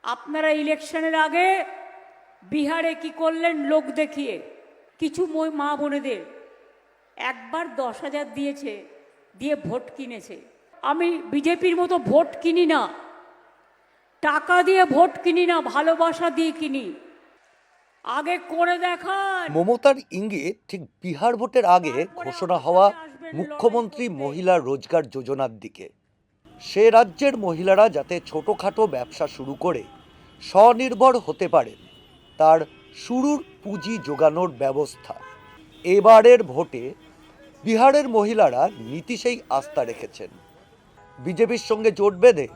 আপনারা ইলেকশনের আগে বিহারে কি করলেন লোক দেখিয়ে? কিছু মা বোনেদের একবার 10,000 দিয়েছে, দিয়ে ভোট কিনেছে। আমি বিজেপির মতো ভোট কিনি না, টাকা দিয়ে ভোট কিনি না, ভালোবাসা দিয়ে কিনি। আগে করে দেখান। মমতার ইঙ্গিত ঠিক বিহার ভোটের আগে ঘোষণা হওয়া মুখ্যমন্ত্রী মহিলা রোজগার যোজনার দিকে। সে রাজ্যের মহিলারা যাতে ছোটোখাটো ব্যবসা শুরু করে স্বনির্ভর হতে পারেন, তার শুরুর পুঁজি জোগানোর ব্যবস্থা। এবারের ভোটে বিহারের মহিলারা নীতিশেই আস্থা রেখেছেন। বিজেপির সঙ্গে জোট বেঁধে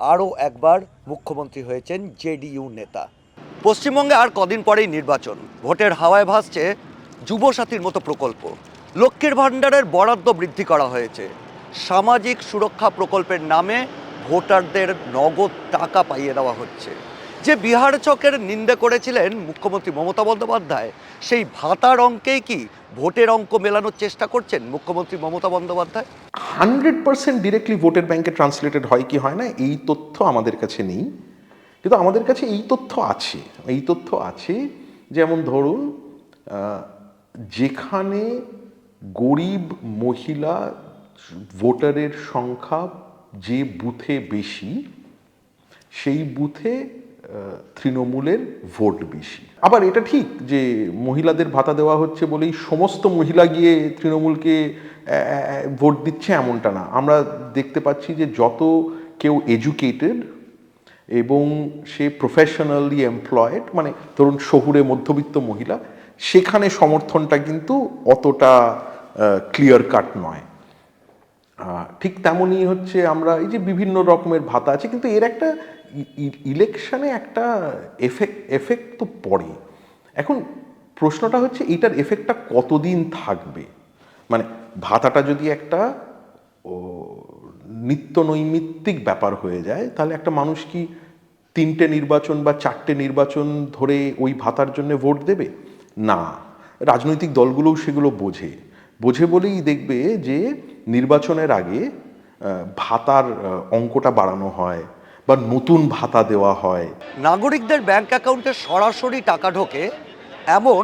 আরও একবার মুখ্যমন্ত্রী হয়েছেন জেডিইউ নেতা। পশ্চিমবঙ্গে আর কদিন পরেই নির্বাচন। ভোটের হাওয়ায় ভাসছে যুবসাথীর মতো প্রকল্প। লক্ষ্মীর ভাণ্ডারের বরাদ্দ বৃদ্ধি করা হয়েছে। সামাজিক সুরক্ষা প্রকল্পের নামে ভোটারদের নগদ টাকা পাইয়ে দেওয়া হচ্ছে। যে বিহার চকের নিন্দা করেছিলেন মুখ্যমন্ত্রী মমতা বন্দ্যোপাধ্যায়, সেই ভাতার অঙ্কেই কি ভোটের অঙ্ক মেলানোর চেষ্টা করছেন মুখ্যমন্ত্রী মমতা বন্দ্যোপাধ্যায়? 100% ডিরেক্টলি ভোটের ব্যাংকে ট্রান্সলেটেড হয় কি হয় না এই তথ্য আমাদের কাছে নেই, কিন্তু আমাদের কাছে এই তথ্য আছে। যেমন ধরুন, যেখানে গরিব মহিলা ভোটারের সংখ্যা যে বুথে বেশি, সেই বুথে তৃণমূলের ভোট বেশি। আবার এটা ঠিক যে মহিলাদের ভাতা দেওয়া হচ্ছে বলেই সমস্ত মহিলা গিয়ে তৃণমূলকে ভোট দিচ্ছে এমনটা না। আমরা দেখতে পাচ্ছি যে যত কেউ এডুকেটেড এবং সে প্রফেশনালি এমপ্লয়েড, মানে ধরুন শহুরে মধ্যবিত্ত মহিলা, সেখানে সমর্থনটা কিন্তু অতটা ক্লিয়ার কাট নয়। ঠিক তেমনই হচ্ছে আমরা এই যে বিভিন্ন রকমের ভাতা আছে, কিন্তু এর একটা ইলেকশনে একটা এফেক্ট তো পড়ে। এখন প্রশ্নটা হচ্ছে এইটার এফেক্টটা কতদিন থাকবে। মানে ভাতাটা যদি একটা নিত্য নৈমিত্তিক ব্যাপার হয়ে যায়, তাহলে একটা মানুষ কি 3টে নির্বাচন বা 4টে নির্বাচন ধরে ওই ভাতার জন্য ভোট দেবে? না, রাজনৈতিক দলগুলোও সেগুলো বোঝে বলেই দেখবে যে নির্বাচনের আগে ভাতার অঙ্কটা বাড়ানো হয় বা নতুন ভাতা দেওয়া হয়। নাগরিকদের ব্যাংক অ্যাকাউন্টে সরাসরি টাকা ঢোকে এমন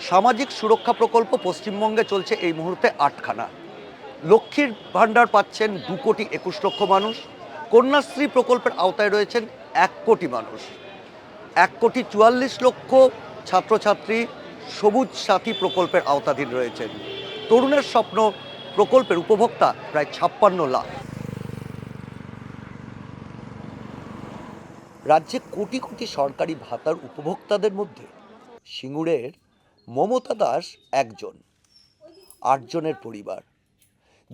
সামাজিক সুরক্ষা প্রকল্প পশ্চিমবঙ্গে চলছে এই মুহূর্তে 8খানা। লক্ষ্মীর ভাণ্ডার পাচ্ছেন 2,21,00,000 মানুষ। কন্যাশ্রী প্রকল্পের আওতায় রয়েছেন 1 কোটি মানুষ। 1,44,00,000 ছাত্রছাত্রী সবুজ সাথী প্রকল্পের আওতাধীন রয়েছেন। তরুণের স্বপ্ন প্রকল্পের উপভোক্তা প্রায় 56 লাখ। রাজ্যে কোটি কোটি সরকারি ভাতার উপভোক্তাদের মধ্যে সিঙ্গুরের মমতা দাস একজন। 8 জনের পরিবার।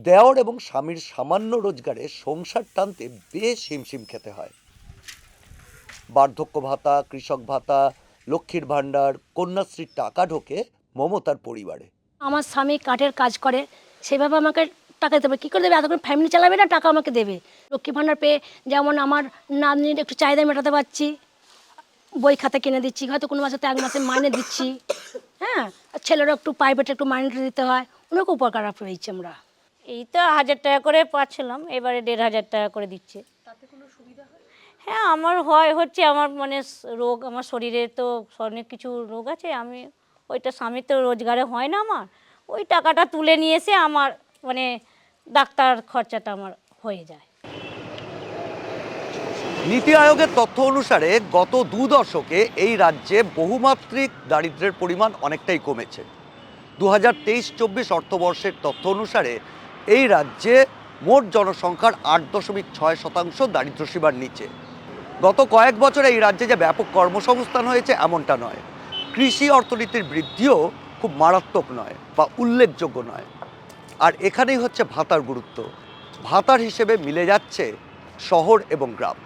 দেওর এবং স্বামীর সামান্য রোজগারে সংসার টানতে বেশ হিমশিম খেতে হয়। বার্ধক্য ভাতা, কৃষক ভাতা, লক্ষ্মীর ভাণ্ডার, কন্যাশ্রীর টাকা ঢোকে মমতার পরিবারে। আমার স্বামী কাঠের কাজ করে, সেভাবে আমাকে টাকা দিতে হবে। কী করে দেবে? এতক্ষণ ফ্যামিলি চালাবে না, টাকা আমাকে দেবে। লক্ষ্মী ভাণ্ডার পেয়ে যেমন আমার নাতনির একটু চাহিদা মেটাতে পারছি, বই খাতা কিনে দিচ্ছি, হয়তো কোনো মাসে 1 মাসে মাইনে দিচ্ছি। হ্যাঁ, আর ছেলেরা একটু প্রাইভেটে একটু মাইনেটা দিতে হয়, ওনাকে উপকার পেয়েছি আমরা। এই তো 1,000 টাকা করে পাচ্ছিলাম, এবারে 1,500 টাকা করে দিচ্ছে। হ্যাঁ, আমার হচ্ছে আমার মানে রোগ, আমার শরীরে তো অনেক কিছু রোগ আছে। আমি ওইটা স্বামীর তো রোজগারে হয় না আমার, ওই টাকাটা তুলে নিয়ে এসে আমার মানে ডাক্তার খরচাটা আমার হয়ে যায়। নীতি আয়োগের তথ্য অনুসারে গত 2 দশকে এই রাজ্যে বহুমাত্রিক দারিদ্র্যের পরিমাণ অনেকটাই কমেছে। 2023-24 অর্থবর্ষের তথ্য অনুসারে এই রাজ্যে মোট জনসংখ্যার 8.6% দারিদ্র্যসীমার নিচে। গত কয়েক বছরে এই রাজ্যে যে ব্যাপক কর্মসংস্থান হয়েছে এমনটা নয়। কৃষি অর্থনীতির বৃদ্ধিও খুব মারাত্মক নয় বা উল্লেখযোগ্য নয়। আর এখানেই হচ্ছে ভাতার গুরুত্ব। ভাতার হিসেবে মিলে যাচ্ছে শহর এবং গ্রাম।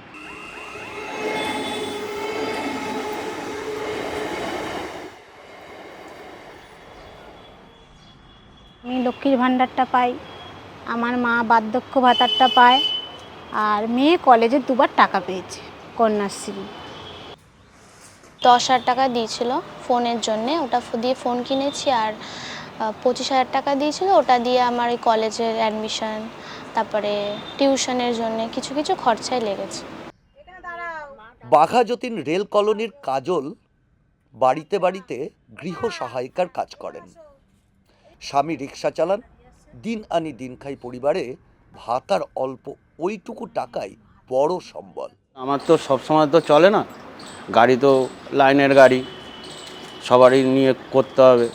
আমি লক্ষ্মীর ভাণ্ডারটা পাই, আমার মা বার্ধক্য ভাতারটা পায়, আর মেয়ে কলেজে 2বার টাকা পেয়েছে কন্যাশ্রী। 10,000 টাকা দিয়েছিল ফোনের জন্যে, ওটা দিয়ে ফোন কিনেছি। আর 25,000 টাকা দিয়েছিল, ওটা দিয়ে আমার ওই কলেজের অ্যাডমিশন, তারপরে টিউশনের জন্য কিছু কিছু খরচাই লেগেছে। বাঘাযতীন রেল কলোনির কাজল বাড়িতে বাড়িতে গৃহ সহায়িকার কাজ করেন। স্বামী রিক্সা চালান। দিন আনি দিন খাই পরিবারে ভাতার অল্প ওইটুকু টাকাই বড় সম্বল। আমার তো সবসময় তো চলে না, গাড়ি তো লাইনের গাড়ি, সবারই নিয়ে করতে হবে,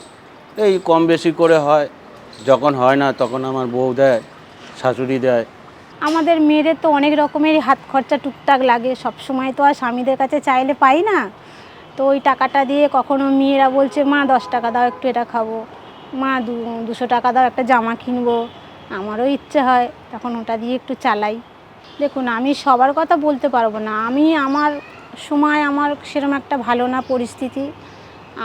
এই কম বেশি করে হয়। যখন হয় না তখন আমার বউ দেয়, শাশুড়ি দেয়। আমাদের মেয়েদের তো অনেক রকমেরই হাত খরচা টুকটাক লাগে, সব সময় তো আর স্বামীদের কাছে চাইলে পাই না। তো ওই টাকাটা দিয়ে কখনো মেয়েরা বলছে মা 10 টাকা দাও একটু এটা খাবো, মা 200 টাকা দাও একটা জামা কিনবো। আমারও ইচ্ছে হয়, তখন ওটা দিয়ে একটু চালাই। দেখুন, আমি সবার কথা বলতে পারবো না। আমার সময় আমার সেরকম একটা ভালো না পরিস্থিতি।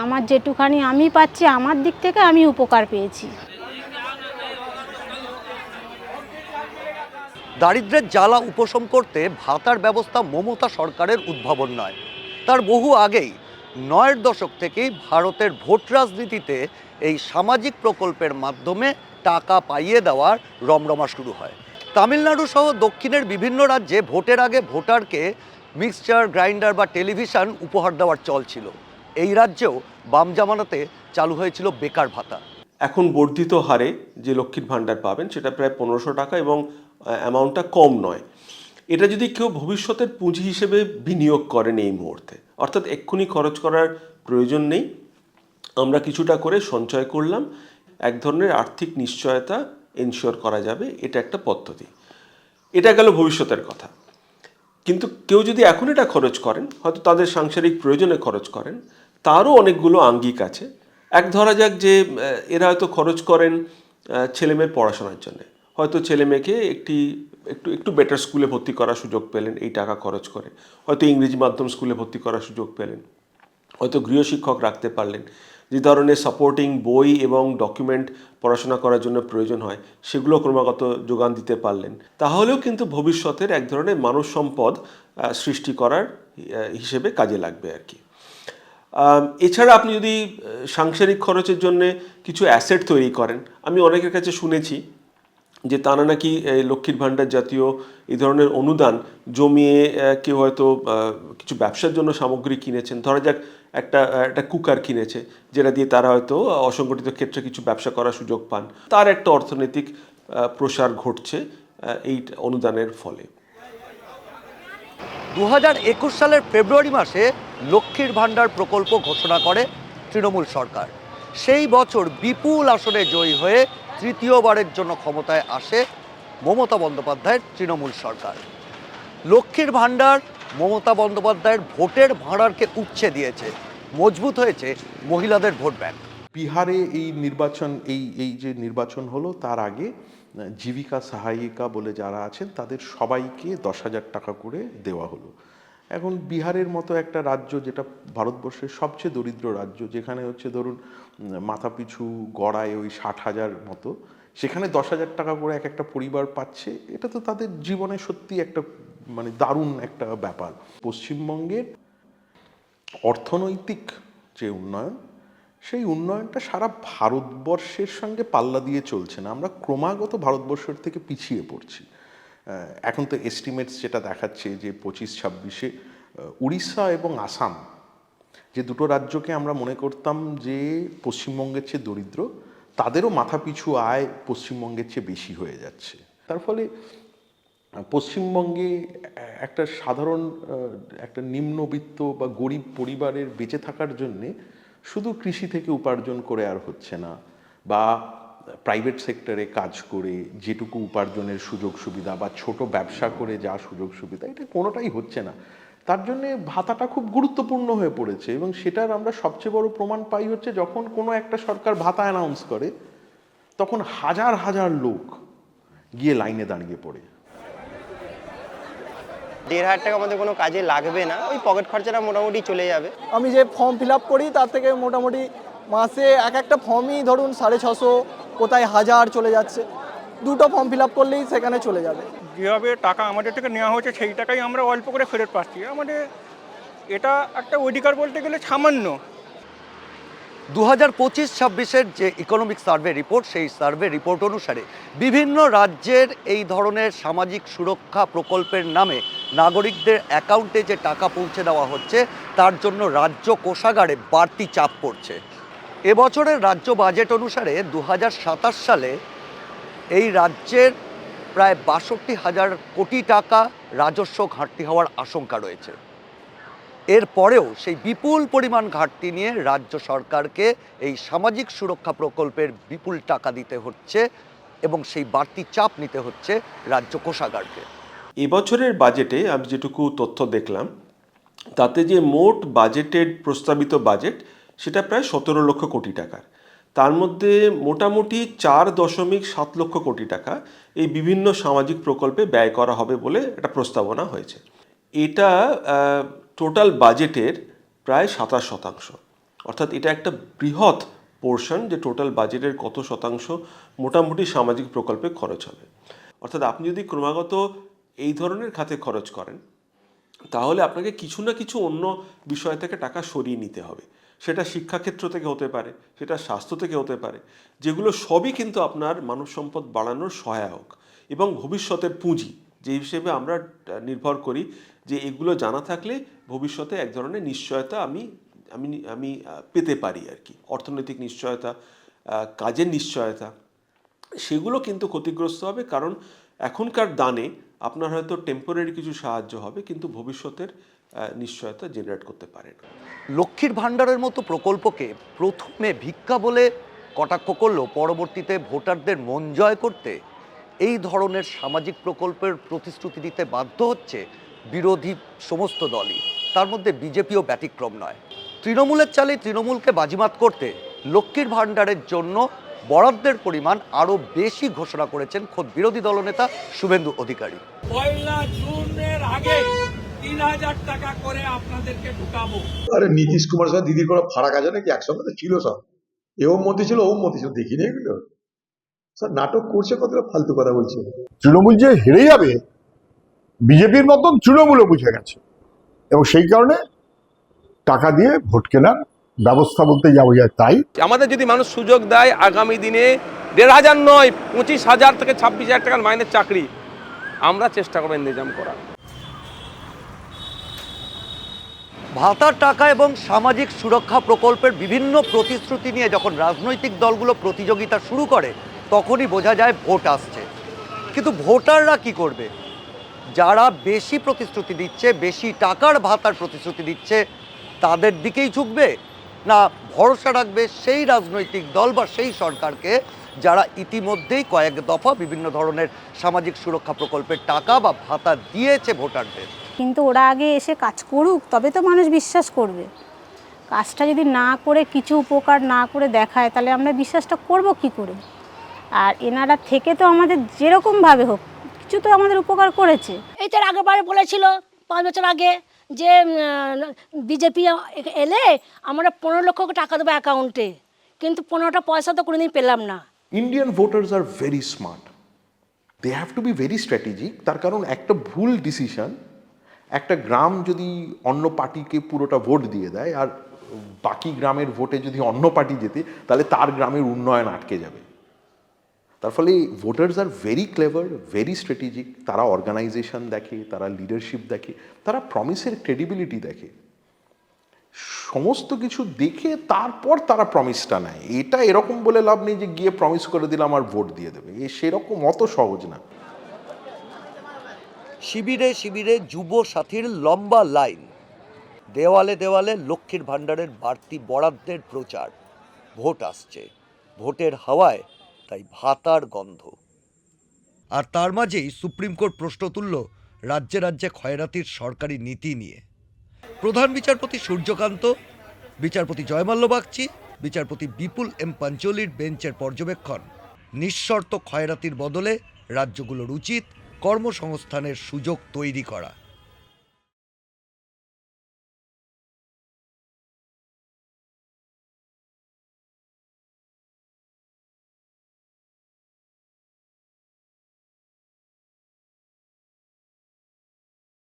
আমার যেটুখানি আমি পাচ্ছি, আমার দিক থেকে আমি উপকার পেয়েছি। দারিদ্র্যের জ্বালা উপশম করতে ভাতার ব্যবস্থা মমতা সরকারের উদ্ভাবন নয়, তার বহু আগেই 9-এর দশক থেকেই ভারতের ভোট রাজনীতিতে এই সামাজিক প্রকল্পের মাধ্যমে টাকা পাইয়ে দেওয়ার রমরমা শুরু হয়। তামিলনাড়ু সহ দক্ষিণের বিভিন্ন রাজ্যে ভোটের আগে ভোটারকে মিক্সচার, গ্রাইন্ডার বা টেলিভিশন উপহার দেওয়ার চল ছিল। এই রাজ্যেও বাম জামানাতে চালু হয়েছিল বেকার ভাতা। এখন বর্ধিত হারে যে লক্ষ্মীর ভাণ্ডার পাবেন সেটা প্রায় 1500 টাকা এবং অ্যামাউন্টটা কম নয়। এটা যদি কেউ ভবিষ্যতের পুঁজি হিসেবে বিনিয়োগ করেন এই মুহূর্তে, অর্থাৎ এক্ষুনি খরচ করার প্রয়োজন নেই, আমরা কিছুটা করে সঞ্চয় করলাম, এক ধরনের আর্থিক নিশ্চয়তা এনশিওর করা যাবে, এটা একটা পদ্ধতি। এটা গেল ভবিষ্যতের কথা। কিন্তু কেউ যদি এখন এটা খরচ করেন, হয়তো তাদের সাংসারিক প্রয়োজনে খরচ করেন, তারও অনেকগুলো আঙ্গিক আছে। এক ধরা যাক যে এরা হয়তো খরচ করেন ছেলেমেয়ের পড়াশোনার জন্য, হয়তো ছেলেমেয়েকে একটু বেটার স্কুলে ভর্তি করার সুযোগ পেলেন এই টাকা খরচ করে, হয়তো ইংরেজি মাধ্যম স্কুলে ভর্তি করার সুযোগ পেলেন, হয়তো গৃহশিক্ষক রাখতে পারলেন, যে ধরনের সাপোর্টিং বই এবং ডকুমেন্ট পড়াশোনা করার জন্য প্রয়োজন হয় সেগুলো ক্রমাগত যোগান দিতে পারলেন, তাহলেও কিন্তু ভবিষ্যতের এক ধরনের মানব সম্পদ সৃষ্টি করার হিসেবে কাজে লাগবে আর কি। এছাড়া আপনি যদি সাংসারিক খরচের জন্য কিছু অ্যাসেট তৈরি করেন, আমি অনেকের কাছে শুনেছি যে তারা নাকি লক্ষ্মীর ভাণ্ডার জাতীয় এই ধরনের অনুদান জমিয়ে কেউ হয়তো কিছু ব্যবসার জন্য সামগ্রী কিনেছেন। ধরা যাক একটা কুকার কিনেছে, যেটা দিয়ে তারা হয়তো অসংগঠিত ক্ষেত্রে কিছু ব্যবসা করার সুযোগ পান, তার একটা অর্থনৈতিক প্রসার ঘটছে এই অনুদানের ফলে। 2021 সালের ফেব্রুয়ারি মাসে লক্ষ্মীর ভাণ্ডার প্রকল্প ঘোষণা করে তৃণমূল সরকার। সেই বছর বিপুল আসনে জয়ী হয়ে তৃতীয়বারের জন্য ক্ষমতায় আসে মমতা বন্দ্যোপাধ্যায়ের তৃণমূল সরকার। লক্ষ্মীর ভাণ্ডার মমতা বন্দ্যোপাধ্যায়ের ভোটের ভাঁড়ারকে উপচে দিয়েছে, মজবুত হয়েছে মহিলাদের ভোট ব্যাংক। বিহারে এই যে নির্বাচন হলো তার আগে জীবিকা সহায়িকা বলে যারা আছেন তাদের সবাইকে 10,000 টাকা করে দেওয়া হলো। এখন বিহারের মতো একটা রাজ্য, যেটা ভারতবর্ষের সবচেয়ে দরিদ্র রাজ্য, যেখানে হচ্ছে ধরুন মাথাপিছু গড়ায় ওই 60,000 মতো, সেখানে 10,000 টাকা করে এক একটা পরিবার পাচ্ছে। এটা তো তাদের জীবনে সত্যি একটা দারুণ একটা ব্যাপার। পশ্চিমবঙ্গের অর্থনৈতিক যে উন্নয়ন, সেই উন্নয়নটা সারা ভারতবর্ষের সঙ্গে পাল্লা দিয়ে চলছে না। আমরা ক্রমাগত ভারতবর্ষের থেকে পিছিয়ে পড়ছি। এখন তো এস্টিমেটস যেটা দেখাচ্ছে যে 25-26-এ উড়িষ্যা এবং আসাম, যে দুটো রাজ্যকে আমরা মনে করতাম যে পশ্চিমবঙ্গের চেয়ে দরিদ্র, তাদেরও মাথাপিছু আয় পশ্চিমবঙ্গের চেয়ে বেশি হয়ে যাচ্ছে। তার ফলে পশ্চিমবঙ্গে একটা সাধারণ একটা নিম্নবিত্ত বা গরিব পরিবারের বেঁচে থাকার জন্যে শুধু কৃষি থেকে উপার্জন করে আর হচ্ছে না, বা প্রাইভেট সেক্টরে কাজ করে যেটুকু উপার্জনের সুযোগ সুবিধা বা ছোট ব্যবসা করে যা সুযোগ সুবিধা, এটা কোনোটাই হচ্ছে না। তার জন্যে ভাতাটা খুব গুরুত্বপূর্ণ হয়ে পড়েছে, এবং সেটার আমরা সবচেয়ে বড় প্রমাণ পাই হচ্ছে যখন কোনো একটা সরকার ভাতা অ্যানাউন্স করে, তখন হাজার হাজার লোক গিয়ে লাইনে দাঁড়িয়ে পড়ে। 1,500 টাকা আমাদের কোনো কাজে লাগবে না, ওই পকেট খরচাটা মোটামুটি চলে যাবে। আমি যে ফর্ম ফিল আপ করি তার থেকে মোটামুটি মাসে একটা ফর্মই ধরুন 650, কোথায় 1000 চলে যাচ্ছে। দুটো ফর্ম ফিল আপ করলেই সেখানে চলে যাবে। যেভাবে টাকা আমাদের থেকে নেওয়া হয়েছে সেই টাকাই আমরা অল্প করে ফেরত পাচ্ছি। আমাদের এটা একটা অধিকার বলতে গেলে সামান্য। 2025-26-এর যে ইকোনমিক সার্ভে রিপোর্ট, সেই সার্ভে রিপোর্ট অনুসারে বিভিন্ন রাজ্যের এই ধরনের সামাজিক সুরক্ষা প্রকল্পের নামে নাগরিকদের অ্যাকাউন্টে যে টাকা পৌঁছে দেওয়া হচ্ছে তার জন্য রাজ্য কোষাগারে বাড়তি চাপ পড়ছে। এবছরের রাজ্য বাজেট অনুসারে 2027 সালে এই রাজ্যের প্রায় 62,000 কোটি টাকা রাজস্ব ঘাটতি হওয়ার আশঙ্কা রয়েছে। এরপরেও সেই বিপুল পরিমাণ ঘাটতি নিয়ে রাজ্য সরকারকে এই সামাজিক সুরক্ষা প্রকল্পের বিপুল টাকা দিতে হচ্ছে এবং সেই বাড়তি চাপ নিতে হচ্ছে রাজ্য কোষাগারকে। এবছরের বাজেটে আমি যেটুকু তথ্য দেখলাম তাতে যে মোট বাজেটের প্রস্তাবিত বাজেট সেটা প্রায় 17 লক্ষ কোটি টাকার। তার মধ্যে মোটামুটি 4.7 লক্ষ কোটি টাকা এই বিভিন্ন সামাজিক প্রকল্পে ব্যয় করা হবে বলে একটা প্রস্তাবনা হয়েছে। এটা টোটাল বাজেটের প্রায় 27%, অর্থাৎ এটা একটা বৃহৎ পোর্শন যে টোটাল বাজেটের কত শতাংশ মোটামুটি সামাজিক প্রকল্পে খরচ হবে। অর্থাৎ আপনি যদি ক্রমাগত এই ধরনের খাতে খরচ করেন তাহলে আপনাকে কিছু না কিছু অন্য বিষয় থেকে টাকা সরিয়ে নিতে হবে। সেটা শিক্ষাক্ষেত্র থেকে হতে পারে, সেটা স্বাস্থ্য থেকে হতে পারে, যেগুলো সবই কিন্তু আপনার মানব সম্পদ বাড়ানোর সহায়ক এবং ভবিষ্যতের পুঁজি যে হিসেবে আমরা নির্ভর করি, যে এগুলো জানা থাকলে ভবিষ্যতে এক ধরনের নিশ্চয়তা আমি আমি আমি পেতে পারি আর কি, অর্থনৈতিক নিশ্চয়তা, কাজের নিশ্চয়তা, সেগুলো কিন্তু ক্ষতিগ্রস্ত হবে। কারণ এখনকার দানে আপনার হয়তো টেম্পোরারি কিছু সাহায্য হবে কিন্তু ভবিষ্যতের নিশ্চয়তা জেনারেট করতে পারে না। লক্ষ্মীর ভাণ্ডারের মতো প্রকল্পকে প্রথমে ভিক্ষা বলে কটাক্ষ করলেও পরবর্তীতে ভোটারদের মন জয় করতে এই ধরনের সামাজিক প্রকল্পের প্রতিশ্রুতি দিতে বাধ্য হচ্ছে বিরোধী সমস্ত দলই, তার মধ্যে বিজেপিও ব্যতিক্রম নয়। তৃণমূলের চালে তৃণমূলকে বাজিমাত করতে লক্ষ্মীর ভাণ্ডারের জন্য বরাদ্দের পরিমাণ আরও বেশি ঘোষণা করেছেন খোদ বিরোধী দলনেতা শুভেন্দু অধিকারী। 1 জুনের আগে 3,000 টাকা করে আপনাদেরকে ঢুকাবো। আরে নীতিশ কুমার সঙ্গে দিদির কোনো ফারাক আছে নাকি? একসঙ্গে তো ছিল সব, এও মন্ত্রী ছিল ও মন্ত্রী ছিল, দেখিনি এগুলো স্যার। নাটক করছে, কতটা ফালতু কথা বলছে। তৃণমূল যে হেরে যাবে বিজেপির মতন তৃণমূলও বুঝে গেছে এবং সেই কারণে টাকা দিয়ে ভোট কেনার ব্যবস্থা বলতে যা বোঝায় তাই। আমাদের যদি মানুষ সুযোগ দেয় আগামী দিনে 1,500 নয় 25,000 থেকে 26,000 টাকার মাইনের চাকরি আমরা চেষ্টা করবো ইন্তজাম করার। ভাতার টাকা এবং সামাজিক সুরক্ষা প্রকল্পের বিভিন্ন প্রতিশ্রুতি নিয়ে যখন রাজনৈতিক দলগুলো প্রতিযোগিতা শুরু করে তখনই বোঝা যায় ভোট আসছে। কিন্তু ভোটাররা কি করবে? যারা বেশি প্রতিশ্রুতি দিচ্ছে, বেশি টাকার ভাতার প্রতিশ্রুতি দিচ্ছে, তাদের দিকেই ঝুঁকবে, না ভরসা রাখবে সেই রাজনৈতিক দল বা সেই সরকারকে যারা ইতিমধ্যেই কয়েক দফা বিভিন্ন ধরনের সামাজিক সুরক্ষা প্রকল্পের টাকা বা ভাতা দিয়েছে ভোটারদের? কিন্তু ওরা আগে এসে কাজ করুক, তবে তো মানুষ বিশ্বাস করবে। কাজটা যদি না করে, কিছু উপকার না করে দেখায়, তাহলে আমরা বিশ্বাসটা করব কি করে? আর এনারা থেকে তো আমাদের যেরকমভাবে হোক কিছু তো আমাদের উপকার করেছে। এই তো আগেবারে বলেছিল 5 বছর আগে যে বিজেপি এলে আমরা 15 লক্ষ টাকা দেবো অ্যাকাউন্টে, কিন্তু 15টা পয়সা তো কোনোদিন পেলাম না। Indian voters are very smart, they have to be very strategic. তার কারণ একটা ভুল ডিসিশন, একটা গ্রাম যদি অন্য পার্টিকে পুরোটা ভোট দিয়ে দেয় আর বাকি গ্রামের ভোটে যদি অন্য পার্টি জেতে, তাহলে তার গ্রামের উন্নয়ন আটকে যাবে। তার ফলে voters are very clever, very strategic. তারা অর্গানাইজেশন দেখে, তারা লিডারশিপ দেখে, তারা প্রমিসের ক্রেডিবিলিটি দেখে, সমস্ত কিছু দেখে তারপর তারা প্রমিসটা নেয়। এটা এরকম বলে লাভ নেই যে গিয়ে প্রমিস করে দিলাম আর ভোট দিয়ে দেবে, সেরকম অত সহজ না। শিবিরে শিবিরে যুব সাথীর লম্বা লাইন, দেওয়ালে দেওয়ালে লক্ষ্মীর ভাণ্ডারের বাড়তি বরাদ্দের প্রচার। ভোট আসছে, ভোটের হাওয়ায় তাই ভাতার গন্ধ। আর তার মাঝেই সুপ্রিম কোর্ট প্রশ্ন তুলল রাজ্যে রাজ্যে খয়রাতির সরকারি নীতি নিয়ে। প্রধান বিচারপতি সূর্যকান্ত, বিচারপতি জয়মাল্য বাগচি, বিচারপতি বিপুল এম পাঞ্চলির বেঞ্চের পর্যবেক্ষণ, নিঃশর্ত খয়রাতির বদলে রাজ্যগুলোর উচিত কর্মসংস্থানের সুযোগ তৈরি করা।